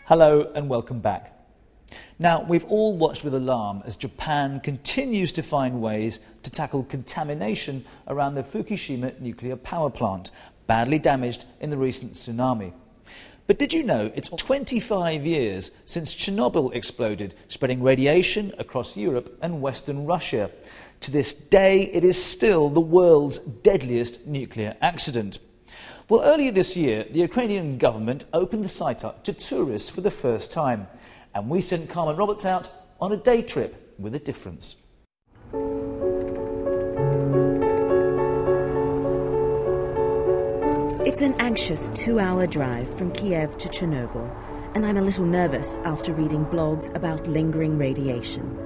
Hello and welcome back. Now, we've all watched with alarm as Japan continues to find ways to tackle contamination around the Fukushima nuclear power plant, badly damaged in the recent tsunami. But did you know it's 25 years since Chernobyl exploded, spreading radiation across Europe and Western Russia? To this day, it is still the world's deadliest nuclear accident. Well, earlier this year, the Ukrainian government opened the site up to tourists for the first time. And we sent Carmen Roberts out on a day trip with a difference. It's an anxious 2-hour drive from Kiev to Chernobyl, and I'm a little nervous after reading blogs about lingering radiation.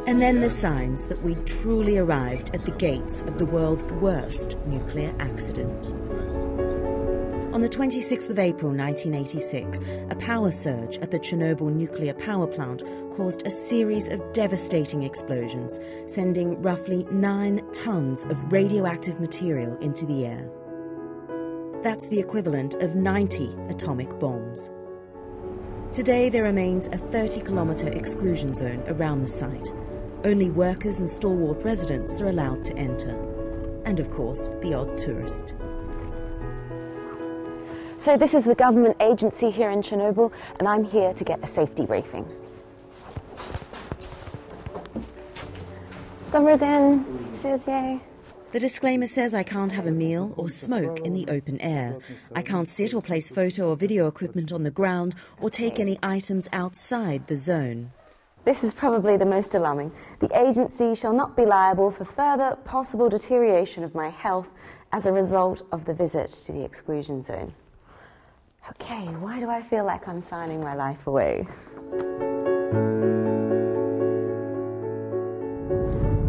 And then the signs that we truly arrived at the gates of the world's worst nuclear accident. On the 26th of April 1986, a power surge at the Chernobyl nuclear power plant caused a series of devastating explosions, sending roughly 9 tons of radioactive material into the air. That's the equivalent of 90 atomic bombs. Today there remains a 30-kilometre exclusion zone around the site. Only workers and stalwart residents are allowed to enter. And of course, the odd tourist. So this is the government agency here in Chernobyl, and I'm here to get a safety briefing. Добрый день, Sergey. The disclaimer says I can't have a meal or smoke in the open air. I can't sit or place photo or video equipment on the ground or take any items outside the zone. This is probably the most alarming. The agency shall not be liable for further possible deterioration of my health as a result of the visit to the exclusion zone. Okay, why do I feel like I'm signing my life away?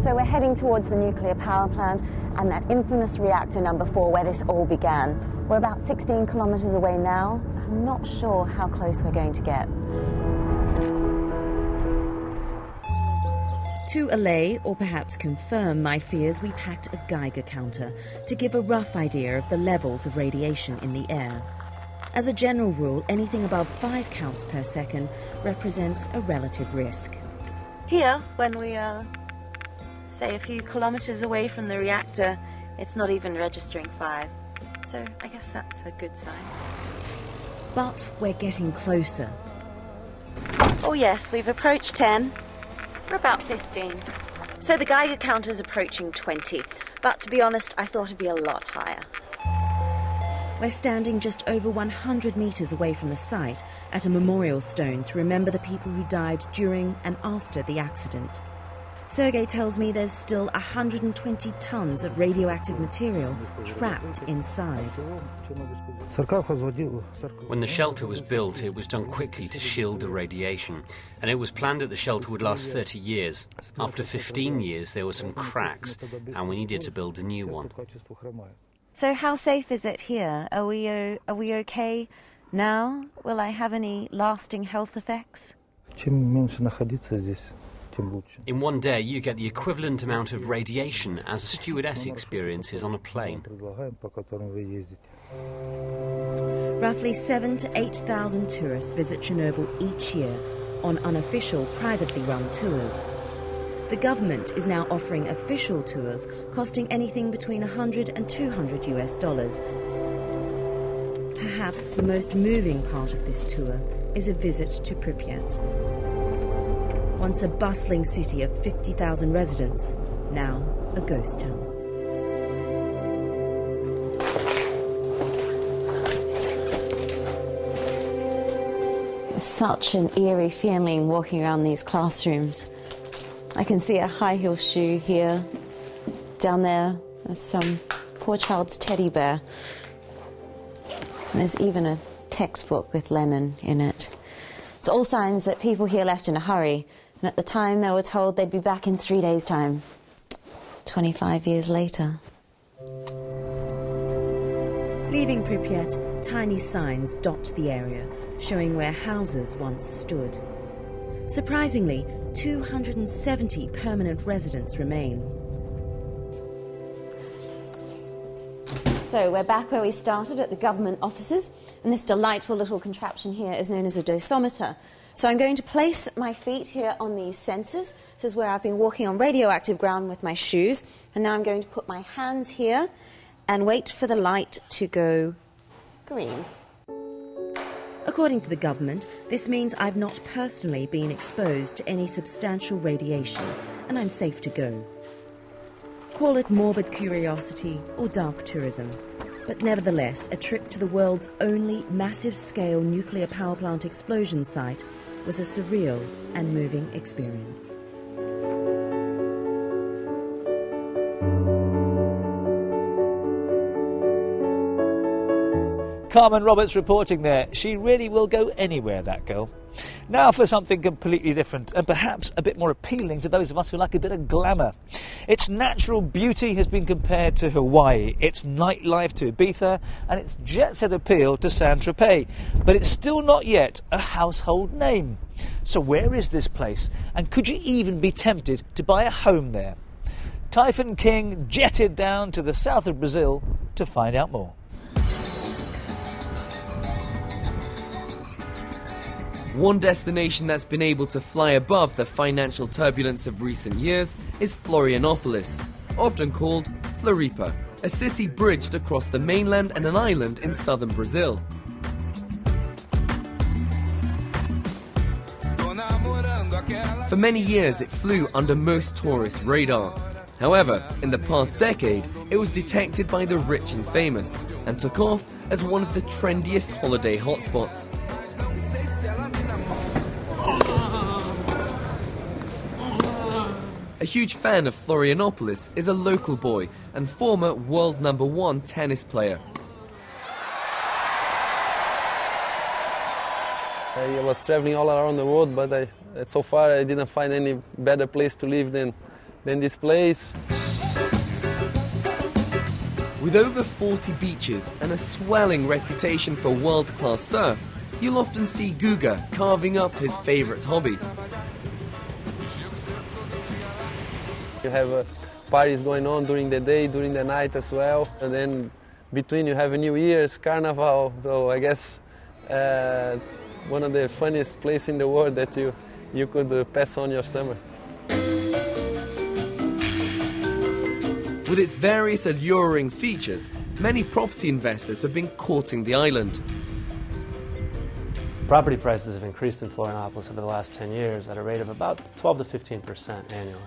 So we're heading towards the nuclear power plant and that infamous reactor number 4 where this all began. We're about 16 kilometers away now. I'm not sure how close we're going to get. To allay or perhaps confirm my fears, we packed a Geiger counter to give a rough idea of the levels of radiation in the air. As a general rule, anything above 5 counts per second represents a relative risk. Here, when we are, say, a few kilometers away from the reactor, it's not even registering 5. So I guess that's a good sign. But we're getting closer. Oh yes, we've approached 10. We're about 15. So the Geiger counter's approaching 20. But to be honest, I thought it'd be a lot higher. We're standing just over 100 metres away from the site at a memorial stone to remember the people who died during and after the accident. Sergei tells me there's still 120 tons of radioactive material trapped inside. When the shelter was built, it was done quickly to shield the radiation, and it was planned that the shelter would last 30 years. After 15 years, there were some cracks, and we needed to build a new one. So how safe is it here? Are we okay now? Will I have any lasting health effects? In one day, you get the equivalent amount of radiation as a stewardess experiences on a plane. Roughly 7,000 to 8,000 tourists visit Chernobyl each year on unofficial, privately run tours. The government is now offering official tours costing anything between $100 and $200 US. Perhaps the most moving part of this tour is a visit to Pripyat. Once a bustling city of 50,000 residents, now a ghost town. It's such an eerie feeling walking around these classrooms. I can see a high-heel shoe here. Down there, there's some poor child's teddy bear. And there's even a textbook with Lenin in it. It's all signs that people here left in a hurry, and at the time they were told they'd be back in 3 days' time. 25 years later. Leaving Pripyat, tiny signs dot the area, showing where houses once stood. Surprisingly, 270 permanent residents remain. So we're back where we started at the government offices, and this delightful little contraption here is known as a dosimeter. So I'm going to place my feet here on these sensors. This is where I've been walking on radioactive ground with my shoes, and now I'm going to put my hands here and wait for the light to go green. According to the government, this means I've not personally been exposed to any substantial radiation, and I'm safe to go. Call it morbid curiosity or dark tourism, but nevertheless, a trip to the world's only massive-scale nuclear power plant explosion site was a surreal and moving experience. Carmen Roberts reporting there. She really will go anywhere, that girl. Now for something completely different and perhaps a bit more appealing to those of us who like a bit of glamour. Its natural beauty has been compared to Hawaii, its nightlife to Ibiza, and its jet-set appeal to Saint-Tropez. But it's still not yet a household name. So where is this place? And could you even be tempted to buy a home there? Typhoon King jetted down to the south of Brazil to find out more. One destination that's been able to fly above the financial turbulence of recent years is Florianopolis, often called Floripa, a city bridged across the mainland and an island in southern Brazil. For many years it flew under most tourist radar. However, in the past decade, it was detected by the rich and famous and took off as one of the trendiest holiday hotspots. A huge fan of Florianopolis is a local boy and former world #1 tennis player. I was traveling all around the world, but so far I didn't find any better place to live than this place. With over 40 beaches and a swelling reputation for world-class surf, you'll often see Guga carving up his favourite hobby. You have parties going on during the day, during the night as well, and then between you have a New Year's, Carnival, so I guess one of the funniest places in the world that you could pass on your summer. With its various alluring features, many property investors have been courting the island. Property prices have increased in Florianopolis over the last 10 years at a rate of about 12 to 15% annually.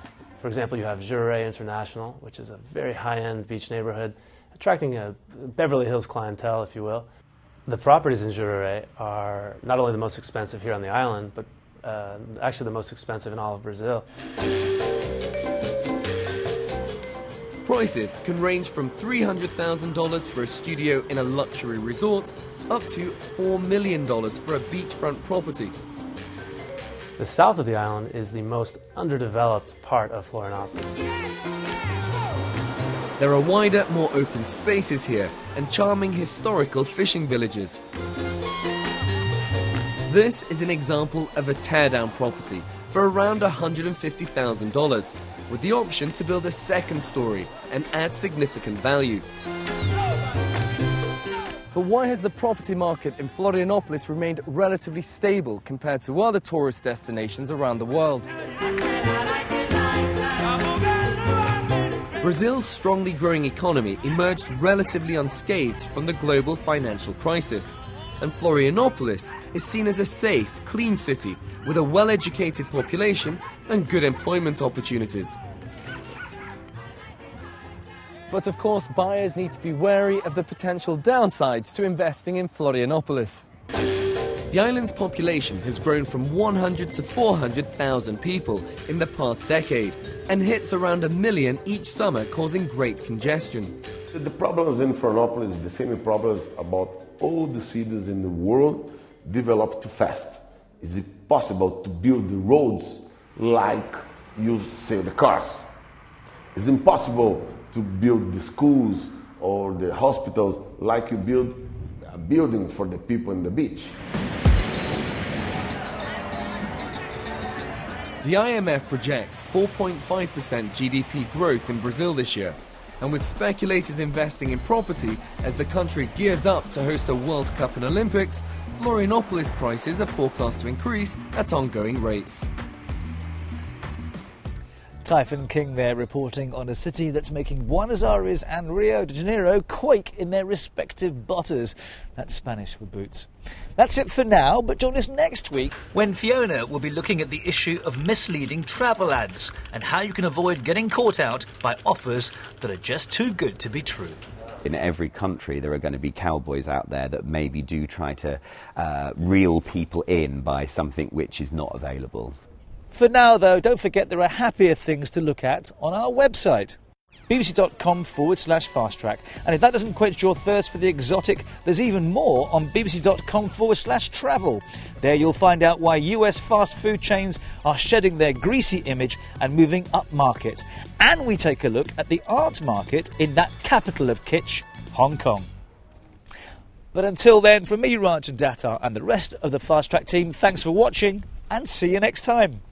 For example, you have Jurerê International, which is a very high-end beach neighborhood, attracting a Beverly Hills clientele, if you will. The properties in Jurerê are not only the most expensive here on the island, but actually the most expensive in all of Brazil. Prices can range from $300,000 for a studio in a luxury resort up to $4 million for a beachfront property. The south of the island is the most underdeveloped part of Florianopolis. There are wider, more open spaces here and charming historical fishing villages. This is an example of a teardown property for around $150,000, with the option to build a second story and add significant value. But why has the property market in Florianopolis remained relatively stable compared to other tourist destinations around the world? Brazil's strongly growing economy emerged relatively unscathed from the global financial crisis, and Florianopolis is seen as a safe, clean city with a well-educated population and good employment opportunities. But of course, buyers need to be wary of the potential downsides to investing in Florianopolis. The island's population has grown from 100 to 400,000 people in the past decade and hits around 1 million each summer, causing great congestion. The problems in Florianopolis is the same problems about all the cities in the world developed too fast. Is it possible to build the roads like you say the cars? It's impossible to build the schools or the hospitals like you build a building for the people in the beach. The IMF projects 4.5% GDP growth in Brazil this year, and with speculators investing in property as the country gears up to host a World Cup and Olympics, Florianopolis prices are forecast to increase at ongoing rates. Typhon King there reporting on a city that's making Buenos Aires and Rio de Janeiro quake in their respective butters. That's Spanish for boots. That's it for now, but join us next week when Fiona will be looking at the issue of misleading travel ads and how you can avoid getting caught out by offers that are just too good to be true. In every country there are going to be cowboys out there that maybe do try to reel people in by something which is not available. For now, though, don't forget there are happier things to look at on our website, bbc.com/fast track. And if that doesn't quench your thirst for the exotic, there's even more on bbc.com/travel. There you'll find out why US fast food chains are shedding their greasy image and moving upmarket. And we take a look at the art market in that capital of kitsch, Hong Kong. But until then, from me, Raj and Datar, and the rest of the Fast Track team, thanks for watching and see you next time.